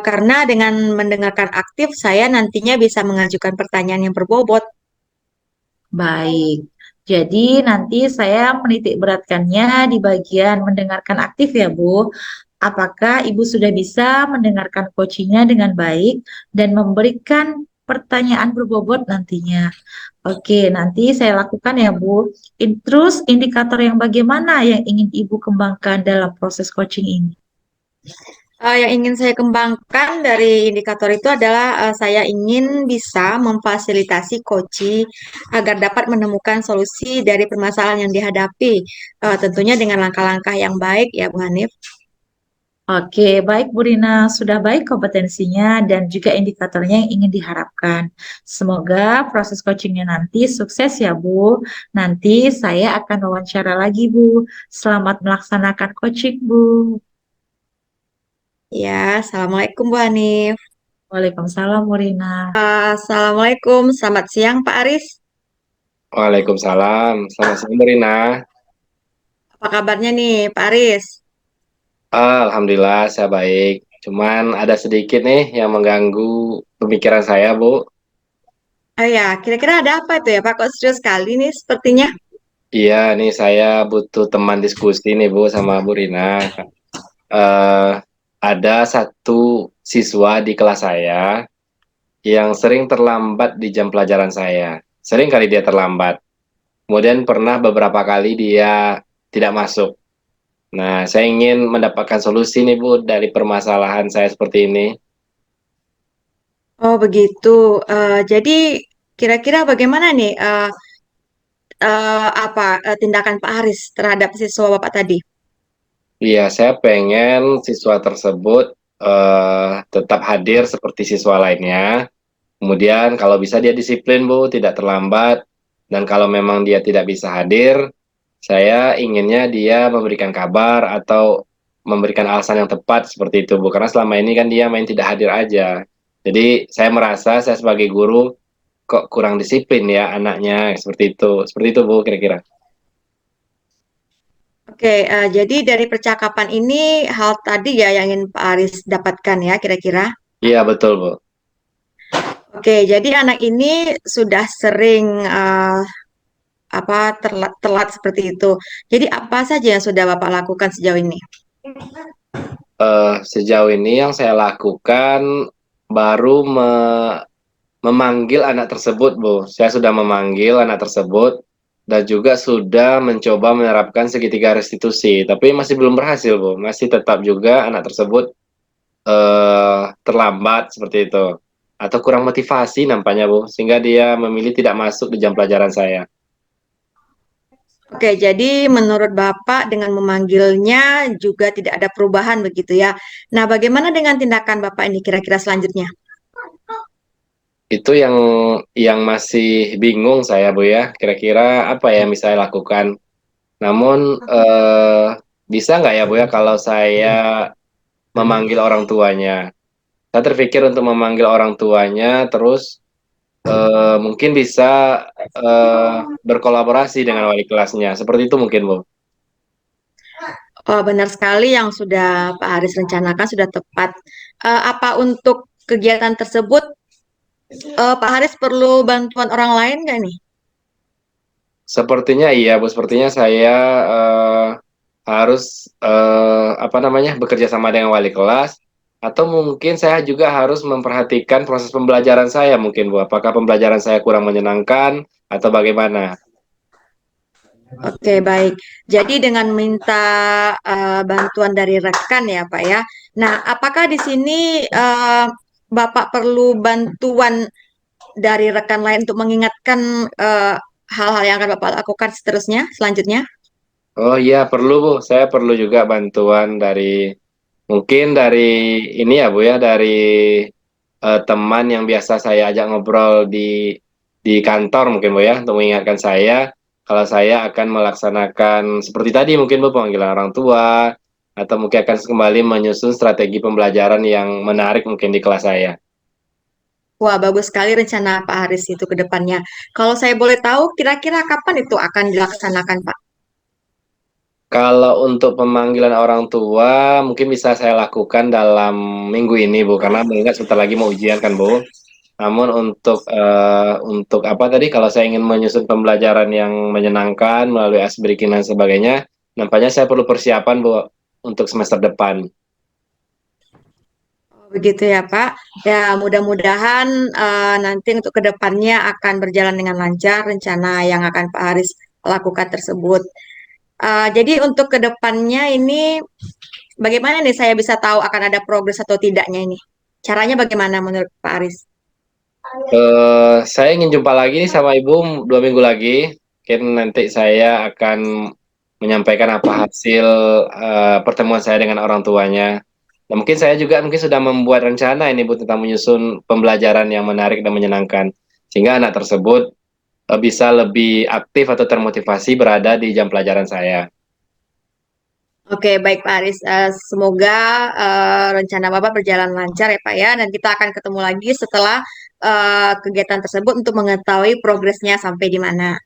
B: Karena dengan mendengarkan aktif, saya nantinya bisa mengajukan pertanyaan yang berbobot.
D: Baik, jadi nanti saya menitik beratkannya di bagian mendengarkan aktif ya, Bu. Apakah Ibu sudah bisa mendengarkan coachingnya dengan baik dan memberikan pertanyaan berbobot nantinya? Oke, nanti saya lakukan ya, Bu. Terus indikator yang bagaimana yang ingin Ibu kembangkan dalam proses coaching ini?
B: Yang ingin saya kembangkan dari indikator itu adalah saya ingin bisa memfasilitasi coaching agar dapat menemukan solusi dari permasalahan yang dihadapi, tentunya dengan langkah-langkah yang baik ya, Bu Hanif.
D: Oke, baik Bu Rina, sudah baik kompetensinya dan juga indikatornya yang ingin diharapkan. Semoga proses coachingnya nanti sukses ya Bu. Nanti saya akan wawancara lagi Bu. Selamat melaksanakan coaching Bu.
B: Ya, Assalamualaikum Bu Hanif.
D: Waalaikumsalam Bu Rina.
B: Assalamualaikum, selamat siang Pak Aris.
A: Waalaikumsalam. Selamat siang, Rina.
B: Apa kabarnya nih Pak Aris?
A: Alhamdulillah, saya baik. Cuman ada sedikit nih yang mengganggu pemikiran saya, Bu.
B: Oh ya, kira-kira ada apa itu ya Pak? Kok serius sekali nih sepertinya?
A: Iya, nih saya butuh teman diskusi nih Bu sama Bu Rina. Eh, ada satu siswa di kelas saya yang sering terlambat di jam pelajaran saya. Sering kali dia terlambat. Kemudian pernah beberapa kali dia tidak masuk. Nah, saya ingin mendapatkan solusi nih Bu dari permasalahan saya seperti ini.
B: Oh begitu. Jadi kira-kira bagaimana nih tindakan Pak Haris terhadap siswa Bapak tadi?
A: Iya, saya pengen siswa tersebut tetap hadir seperti siswa lainnya. Kemudian kalau bisa dia disiplin Bu, tidak terlambat. Dan kalau memang dia tidak bisa hadir, saya inginnya dia memberikan kabar atau memberikan alasan yang tepat seperti itu Bu. Karena selama ini kan dia main tidak hadir aja. Jadi saya merasa saya sebagai guru kok kurang disiplin ya anaknya seperti itu. Seperti itu Bu kira-kira.
B: Oke, jadi dari percakapan ini hal tadi ya yang ingin Pak Haris dapatkan ya kira-kira.
A: Iya betul Bu.
B: Oke, jadi anak ini sudah sering telat seperti itu. Jadi apa saja yang sudah Bapak lakukan sejauh ini?
A: Sejauh ini yang saya lakukan baru memanggil anak tersebut, Bu. Saya sudah memanggil anak tersebut dan juga sudah mencoba menerapkan segitiga restitusi, tapi masih belum berhasil, Bu. Masih tetap juga anak tersebut terlambat seperti itu. Atau kurang motivasi nampaknya, Bu, sehingga dia memilih tidak masuk di jam pelajaran saya.
B: Oke, jadi menurut Bapak dengan memanggilnya juga tidak ada perubahan begitu ya. Nah, bagaimana dengan tindakan Bapak ini kira-kira selanjutnya?
A: Itu yang masih bingung saya, Bu ya. Kira-kira apa yang bisa saya lakukan? Namun bisa nggak ya, Bu ya, kalau saya memanggil orang tuanya? Saya terpikir untuk memanggil orang tuanya, terus mungkin bisa berkolaborasi dengan wali kelasnya. Seperti itu mungkin, Bu.
B: Oh, benar sekali yang sudah Pak Haris rencanakan sudah tepat. Apa untuk kegiatan tersebut Pak Haris perlu bantuan orang lain nggak nih?
A: Sepertinya iya, Bu. Sepertinya saya harus apa namanya bekerja sama dengan wali kelas, atau mungkin saya juga harus memperhatikan proses pembelajaran saya mungkin, Bu. Apakah pembelajaran saya kurang menyenangkan atau bagaimana?
B: Oke, baik. Jadi dengan minta bantuan dari rekan ya, Pak ya. Nah, apakah di sini Bapak perlu bantuan dari rekan lain untuk mengingatkan hal-hal yang akan Bapak lakukan selanjutnya?
A: Oh iya, perlu Bu. Saya perlu juga bantuan dari mungkin dari ini ya Bu ya, dari teman yang biasa saya ajak ngobrol di kantor mungkin Bu ya, untuk mengingatkan saya kalau saya akan melaksanakan seperti tadi mungkin Bu, pemanggilan orang tua atau mungkin akan kembali menyusun strategi pembelajaran yang menarik mungkin di kelas saya.
B: Wah, bagus sekali rencana Pak Haris itu ke depannya. Kalau saya boleh tahu, kira-kira kapan itu akan dilaksanakan, Pak?
A: Kalau untuk pemanggilan orang tua, mungkin bisa saya lakukan dalam minggu ini, Bu, karena mengingat sebentar lagi mau ujian kan, Bu. Namun untuk apa tadi? Kalau saya ingin menyusun pembelajaran yang menyenangkan melalui ice breaking dan sebagainya, nampaknya saya perlu persiapan, Bu, untuk semester depan.
B: Oh, begitu ya, Pak. Ya, mudah-mudahan nanti untuk ke depannya akan berjalan dengan lancar rencana yang akan Pak Haris lakukan tersebut. Jadi untuk ke depannya ini bagaimana nih saya bisa tahu akan ada progres atau tidaknya ini? Caranya bagaimana menurut Pak Haris?
A: Saya ingin jumpa lagi nih sama Ibu 2 minggu lagi. Mungkin nanti saya akan menyampaikan apa hasil pertemuan saya dengan orang tuanya. Dan mungkin saya juga mungkin sudah membuat rencana ini Bu tentang menyusun pembelajaran yang menarik dan menyenangkan. Sehingga anak tersebut bisa lebih aktif atau termotivasi berada di jam pelajaran saya.
B: Oke, baik Pak Aris. Semoga rencana Bapak berjalan lancar ya Pak ya. Dan kita akan ketemu lagi setelah kegiatan tersebut untuk mengetahui progresnya sampai di mana.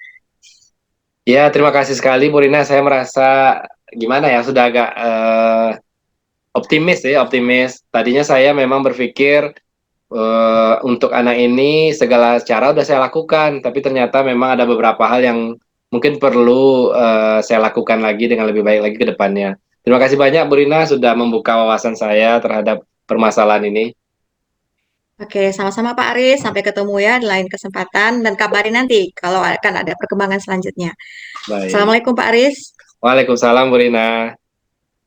A: Ya, terima kasih sekali Bu Rina. Saya merasa gimana ya, sudah agak optimis ya, optimis. Tadinya saya memang berpikir untuk anak ini segala cara udah saya lakukan, tapi ternyata memang ada beberapa hal yang mungkin perlu saya lakukan lagi dengan lebih baik lagi ke depannya. Terima kasih banyak Bu Rina sudah membuka wawasan saya terhadap permasalahan ini.
B: Oke, sama-sama Pak Aris. Sampai ketemu ya di lain kesempatan dan kabarin nanti kalau akan ada perkembangan selanjutnya.
A: Baik.
B: Assalamualaikum Pak Aris.
A: Waalaikumsalam Bu Rina.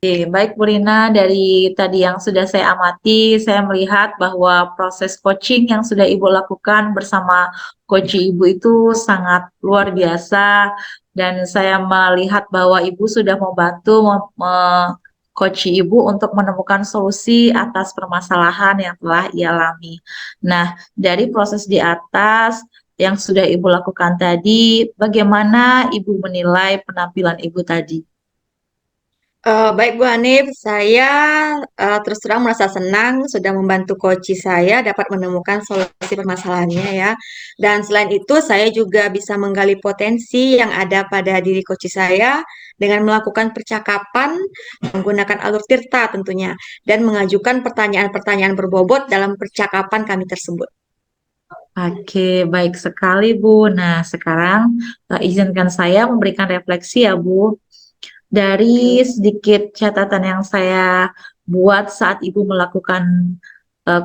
D: Oke, baik Bu Rina, dari tadi yang sudah saya amati, saya melihat bahwa proses coaching yang sudah Ibu lakukan bersama coach Ibu itu sangat luar biasa, dan saya melihat bahwa Ibu sudah membantu coach Ibu untuk menemukan solusi atas permasalahan yang telah ia alami. Nah, dari proses di atas yang sudah Ibu lakukan tadi, bagaimana Ibu menilai penampilan Ibu tadi?
B: Baik Bu Hanif, saya terus terang merasa senang sudah membantu coach saya dapat menemukan solusi permasalahannya ya. Dan selain itu saya juga bisa menggali potensi yang ada pada diri coach saya dengan melakukan percakapan menggunakan alur tirta tentunya dan mengajukan pertanyaan-pertanyaan berbobot dalam percakapan kami tersebut.
D: Oke, baik sekali Bu. Nah, sekarang izinkan saya memberikan refleksi ya Bu. Dari sedikit catatan yang saya buat saat Ibu melakukan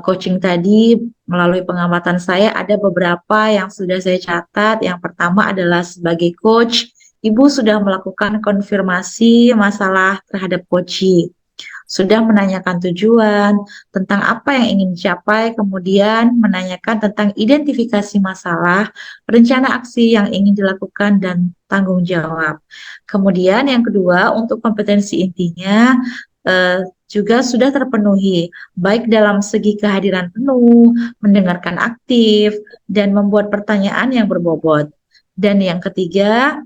D: coaching tadi, melalui pengamatan saya ada beberapa yang sudah saya catat. Yang pertama adalah sebagai coach, Ibu sudah melakukan konfirmasi masalah terhadap coaching, sudah menanyakan tujuan, tentang apa yang ingin dicapai, kemudian menanyakan tentang identifikasi masalah, rencana aksi yang ingin dilakukan, dan tanggung jawab. Kemudian yang kedua, untuk kompetensi intinya juga sudah terpenuhi, baik dalam segi kehadiran penuh, mendengarkan aktif, dan membuat pertanyaan yang berbobot. Dan yang ketiga,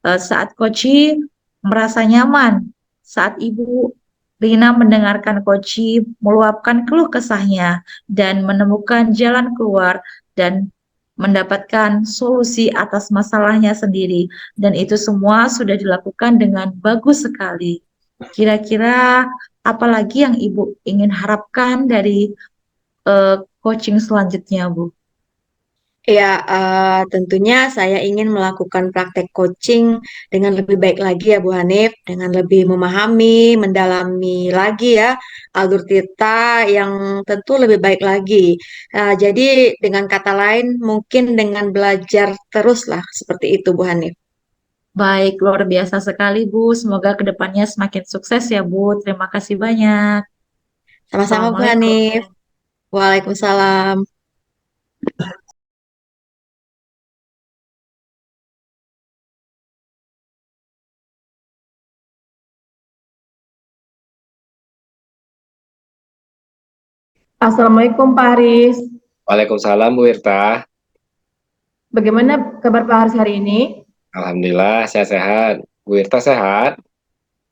D: saat coaching merasa nyaman, saat Ibu Rina mendengarkan Koci meluapkan keluh kesahnya dan menemukan jalan keluar dan mendapatkan solusi atas masalahnya sendiri. Dan itu semua sudah dilakukan dengan bagus sekali. Kira-kira apa lagi yang Ibu ingin harapkan dari coaching selanjutnya, Bu?
B: Ya, tentunya saya ingin melakukan praktek coaching dengan lebih baik lagi ya Bu Hanif, dengan lebih memahami, mendalami lagi ya alur kita yang tentu lebih baik lagi. Jadi dengan kata lain mungkin dengan belajar terus lah seperti itu Bu Hanif.
D: Baik, luar biasa sekali, Bu. Semoga kedepannya semakin sukses ya, Bu. Terima kasih banyak.
B: Sama-sama Bu Hanif.
D: Assalamualaikum.
B: Waalaikumsalam.
C: Assalamualaikum Pak Haris.
A: Waalaikumsalam Bu Irta.
C: Bagaimana kabar Pak Haris hari ini?
A: Alhamdulillah sehat-sehat. Bu Irta sehat?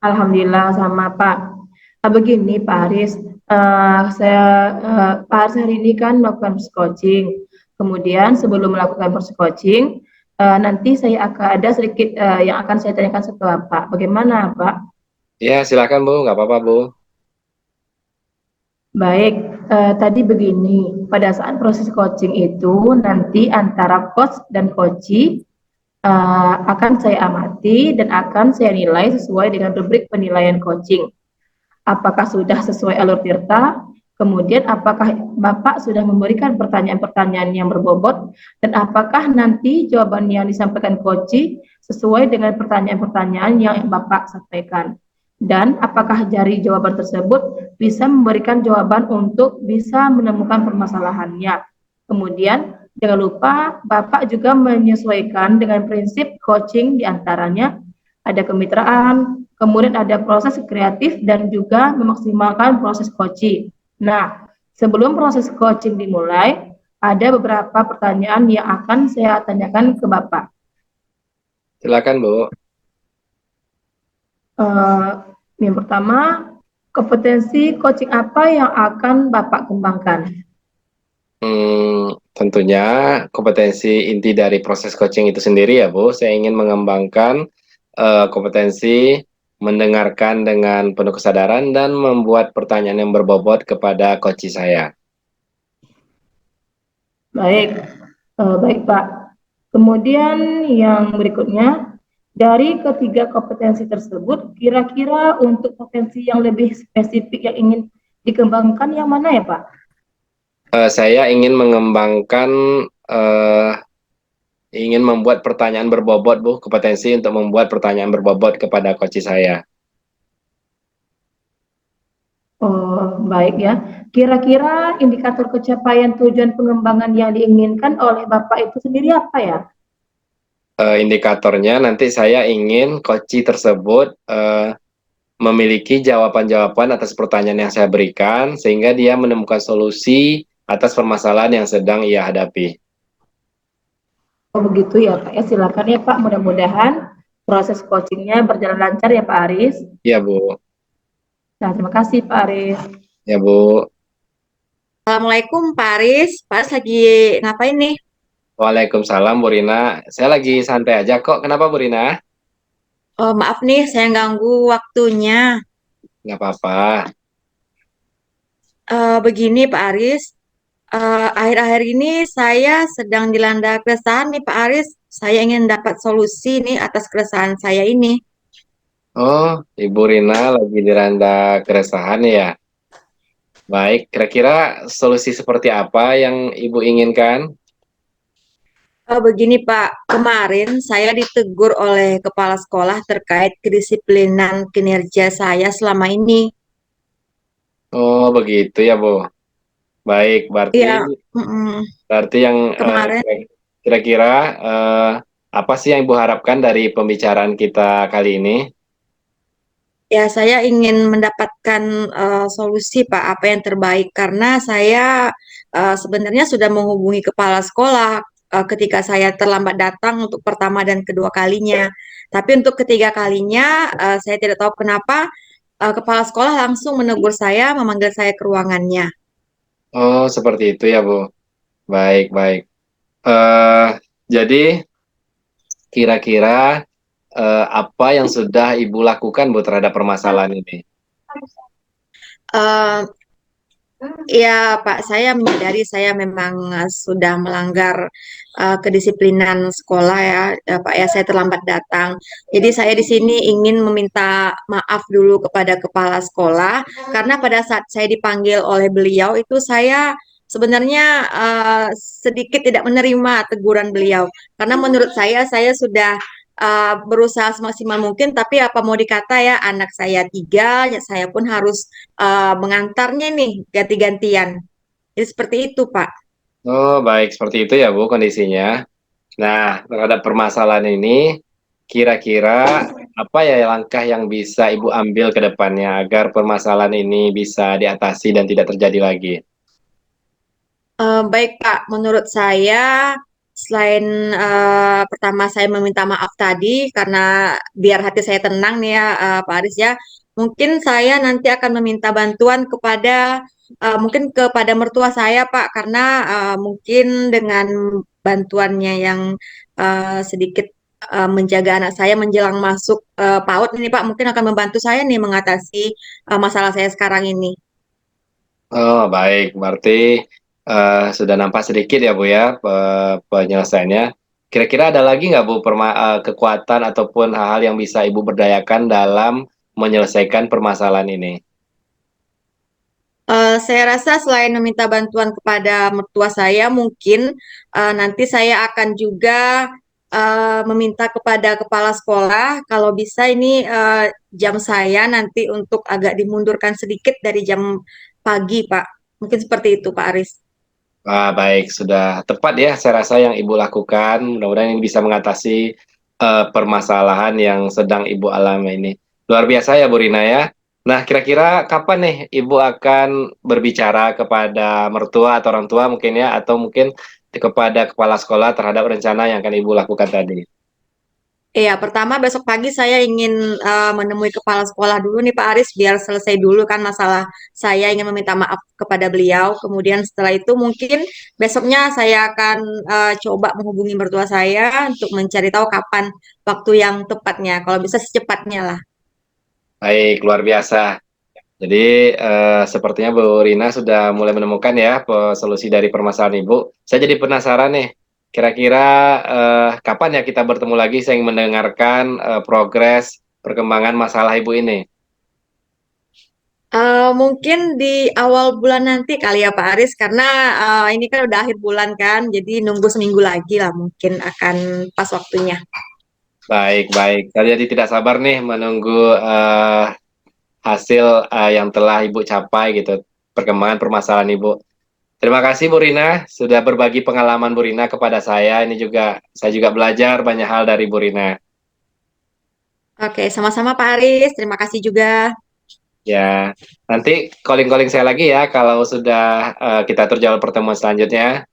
C: Alhamdulillah sama Pak. Begini Pak Haris, Pak Haris hari ini kan melakukan coaching. Kemudian sebelum melakukan coaching, nanti saya akan ada sedikit yang akan saya tanyakan ke Bapak. Bagaimana Pak?
A: Ya, silakan Bu, nggak apa-apa Bu.
C: Baik, tadi begini, pada saat proses coaching itu nanti antara coach dan coachee akan saya amati dan akan saya nilai sesuai dengan rubrik penilaian coaching. Apakah sudah sesuai alur tirta, kemudian apakah Bapak sudah memberikan pertanyaan-pertanyaan yang berbobot, dan apakah nanti jawaban yang disampaikan coachee sesuai dengan pertanyaan-pertanyaan yang Bapak sampaikan. Dan apakah dari jawaban tersebut bisa memberikan jawaban untuk bisa menemukan permasalahannya. Kemudian jangan lupa Bapak juga menyesuaikan dengan prinsip coaching diantaranya ada kemitraan, kemudian ada proses kreatif dan juga memaksimalkan proses coaching. Nah, sebelum proses coaching dimulai, ada beberapa pertanyaan yang akan saya tanyakan ke Bapak.
A: Silakan Bu.
C: Yang pertama, kompetensi coaching apa yang akan Bapak kembangkan?
A: Tentunya kompetensi inti dari proses coaching itu sendiri ya Bu, saya ingin mengembangkan kompetensi mendengarkan dengan penuh kesadaran dan membuat pertanyaan yang berbobot kepada coach saya.
C: Baik, baik Pak. Kemudian yang berikutnya, dari ketiga kompetensi tersebut, kira-kira untuk potensi yang lebih spesifik yang ingin dikembangkan yang mana ya Pak?
A: Saya ingin mengembangkan, eh, ingin membuat pertanyaan berbobot, Bu, kompetensi untuk membuat pertanyaan berbobot kepada coach saya.
C: Oh, baik ya. Kira-kira indikator pencapaian tujuan pengembangan yang diinginkan oleh Bapak itu sendiri apa ya?
A: Indikatornya nanti saya ingin coach tersebut memiliki jawaban-jawaban atas pertanyaan yang saya berikan, sehingga dia menemukan solusi atas permasalahan yang sedang ia hadapi.
C: Oh, begitu ya Pak ya. Silakan ya Pak. Mudah-mudahan proses coachingnya berjalan lancar ya Pak Aris.
A: Ya, Bu.
C: Nah, terima kasih Pak Aris.
A: Ya, Bu.
B: Assalamualaikum Pak Aris. Pak Aris lagi ngapain nih?
A: Waalaikumsalam, Bu Rina. Saya lagi santai aja kok. Kenapa, Bu Rina?
B: Oh, maaf nih, saya ganggu waktunya.
A: Nggak apa-apa.
B: Begini Pak Aris, akhir-akhir ini saya sedang dilanda keresahan nih Pak Aris. Saya ingin dapat solusi nih atas keresahan saya ini.
A: Oh, Ibu Rina lagi diranda keresahan ya. Baik, kira-kira solusi seperti apa yang Ibu inginkan?
B: Begini Pak, kemarin saya ditegur oleh kepala sekolah terkait kedisiplinan kinerja saya selama ini.
A: Oh, begitu ya, Bu. Baik, berarti
B: Iya, mm-mm.
A: berarti yang
B: Kemarin
A: kira-kira apa sih yang Ibu harapkan dari pembicaraan kita kali ini?
B: ya saya ingin mendapatkan solusi Pak, apa yang terbaik karena saya sebenarnya sudah menghubungi kepala sekolah ketika saya terlambat datang untuk pertama dan kedua kalinya. Tapi untuk ketiga kalinya saya tidak tahu kenapa kepala sekolah langsung menegur saya, memanggil saya ke ruangannya.
A: Oh, seperti itu ya, Bu. Baik, baik. eh jadi kira-kira apa yang sudah Ibu lakukan, Bu, terhadap permasalahan ini?
B: Eh, Ya, Pak, saya menyadari saya memang sudah melanggar kedisiplinan sekolah ya, Pak ya, saya terlambat datang. Jadi saya di sini ingin meminta maaf dulu kepada kepala sekolah karena pada saat saya dipanggil oleh beliau itu saya sebenarnya sedikit tidak menerima teguran beliau karena menurut saya sudah berusaha semaksimal mungkin, tapi apa mau dikata ya, anak saya tiga, ya saya pun harus mengantarnya nih ganti-gantian. Jadi seperti itu, Pak.
A: Oh, baik, seperti itu ya, Bu, kondisinya. Nah, terhadap permasalahan ini, kira-kira apa ya langkah yang bisa Ibu ambil ke depannya agar permasalahan ini bisa diatasi dan tidak terjadi lagi?
B: Baik, Pak. Menurut saya, selain pertama saya meminta maaf tadi, karena biar hati saya tenang nih ya, Pak Aris ya, mungkin saya nanti akan meminta bantuan kepada mungkin kepada mertua saya, Pak, karena mungkin dengan bantuannya yang sedikit menjaga anak saya menjelang masuk PAUD ini, Pak, mungkin akan membantu saya nih mengatasi masalah saya sekarang ini.
A: Oh, baik. Berarti sudah nampak sedikit ya, Bu, ya, penyelesaiannya. Kira-kira ada lagi nggak, Bu, kekuatan ataupun hal-hal yang bisa Ibu berdayakan dalam menyelesaikan permasalahan ini?
B: Saya rasa selain meminta bantuan kepada mertua saya, mungkin nanti saya akan juga meminta kepada kepala sekolah kalau bisa ini jam saya nanti untuk agak dimundurkan sedikit dari jam pagi, Pak. Mungkin seperti itu, Pak Aris.
A: Wah, baik, sudah tepat ya saya rasa yang Ibu lakukan. Mudah-mudahan ini bisa mengatasi permasalahan yang sedang Ibu alami ini. Luar biasa ya, Bu Rina ya. Nah, kira-kira kapan nih Ibu akan berbicara kepada mertua atau orang tua mungkin ya, atau mungkin kepada kepala sekolah terhadap rencana yang akan Ibu lakukan tadi?
B: Iya, pertama besok pagi saya ingin menemui kepala sekolah dulu nih Pak Aris, biar selesai dulu kan masalah saya ingin meminta maaf kepada beliau. Kemudian setelah itu mungkin besoknya saya akan coba menghubungi mertua saya untuk mencari tahu kapan waktu yang tepatnya. Kalau bisa secepatnya lah.
A: Baik, luar biasa. Jadi sepertinya Bu Rina sudah mulai menemukan ya solusi dari permasalahan Ibu. Saya jadi penasaran nih, kira-kira kapan ya kita bertemu lagi saya ingin mendengarkan progres perkembangan masalah Ibu ini.
B: Mungkin di awal bulan nanti kali ya Pak Aris, karena ini kan udah akhir bulan kan, jadi nunggu seminggu lagi lah mungkin akan pas waktunya.
A: Baik, baik. Saya jadi tidak sabar nih menunggu hasil yang telah Ibu capai gitu, perkembangan permasalahan Ibu. Terima kasih Bu Rina sudah berbagi pengalaman Bu Rina kepada saya. Ini juga saya juga belajar banyak hal dari Bu Rina.
B: Oke, sama-sama Pak Aris, terima kasih juga.
A: Ya, nanti calling-calling saya lagi ya kalau sudah kita terjawab pertemuan selanjutnya.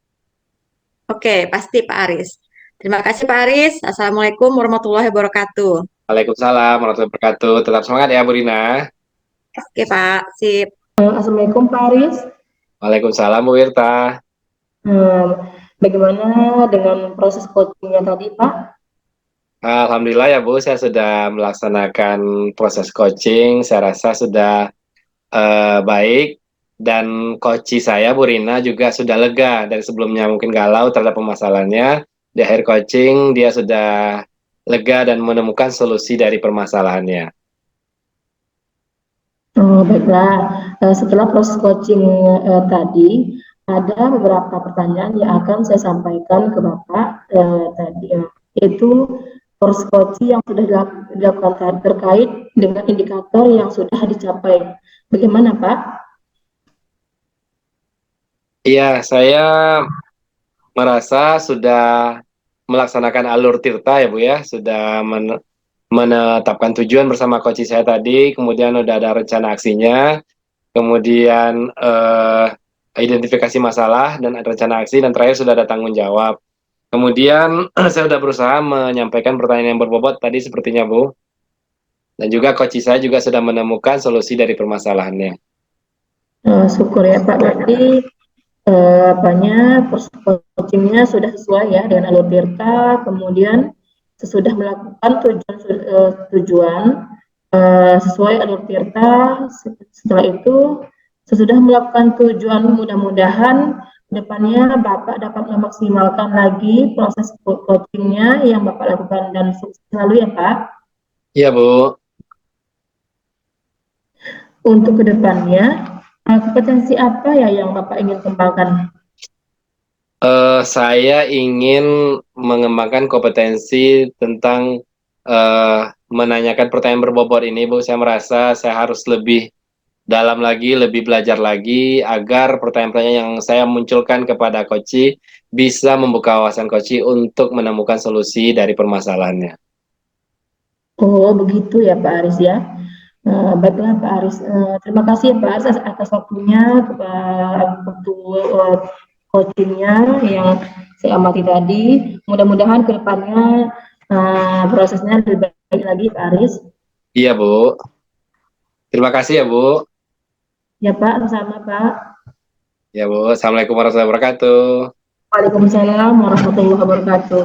B: Oke, pasti Pak Aris. Terima kasih Pak Aris. Assalamualaikum warahmatullahi wabarakatuh.
A: Waalaikumsalam warahmatullahi wabarakatuh. Tetap semangat ya Bu Rina.
B: Oke Pak, sip.
C: Assalamualaikum Pak Aris.
A: Waalaikumsalam Bu Wirta.
C: Hmm, Bagaimana dengan proses coachingnya tadi Pak?
A: Alhamdulillah ya Bu, saya sudah melaksanakan proses coaching. Saya rasa sudah baik dan coach saya Bu Rina juga sudah lega dari sebelumnya mungkin galau terhadap permasalahannya. Di akhir coaching dia sudah lega dan menemukan solusi dari permasalahannya.
C: Oh, baiklah. Setelah proses coaching tadi, ada beberapa pertanyaan yang akan saya sampaikan ke Bapak tadi, yaitu proses coaching yang sudah dilakukan terkait dengan indikator yang sudah dicapai. Bagaimana, Pak?
A: Iya, saya merasa sudah melaksanakan alur tirta ya Bu ya, sudah menetapkan tujuan bersama coach saya tadi, kemudian udah ada rencana aksinya, kemudian identifikasi masalah dan ada rencana aksi, dan terakhir sudah ada tanggung jawab. Kemudian saya sudah berusaha menyampaikan pertanyaan yang berbobot tadi sepertinya Bu, dan juga coach saya juga sudah menemukan solusi dari permasalahannya.
C: Syukur ya Pak. Berarti apanya proses coachingnya sudah sesuai ya dengan alur tirta, kemudian sesudah melakukan tujuan sesuai alur tirta, setelah itu sesudah melakukan tujuan, mudah-mudahan depannya Bapak dapat memaksimalkan lagi proses coachingnya yang Bapak lakukan dan sukses selalu ya Pak.
A: Iya Bu.
C: Untuk kedepannya kompetensi apa ya yang Bapak ingin kembangkan?
A: Saya ingin mengembangkan kompetensi tentang menanyakan pertanyaan berbobot ini, Bu. Saya merasa saya harus lebih dalam lagi, lebih belajar lagi agar pertanyaan-pertanyaan yang saya munculkan kepada Koci bisa membuka wawasan Koci untuk menemukan solusi dari permasalahannya.
C: Oh, begitu ya Pak Aris ya. Baiklah Pak Aris, terima kasih ya Pak Aris atas waktunya waktu coachingnya yang saya amati tadi. Mudah-mudahan ke depannya prosesnya lebih baik lagi Pak Aris.
A: Iya Bu. Terima kasih ya Bu.
C: Ya Pak, sama Pak.
A: Ya Bu. Assalamualaikum warahmatullahi wabarakatuh.
C: Waalaikumsalam warahmatullahi wabarakatuh.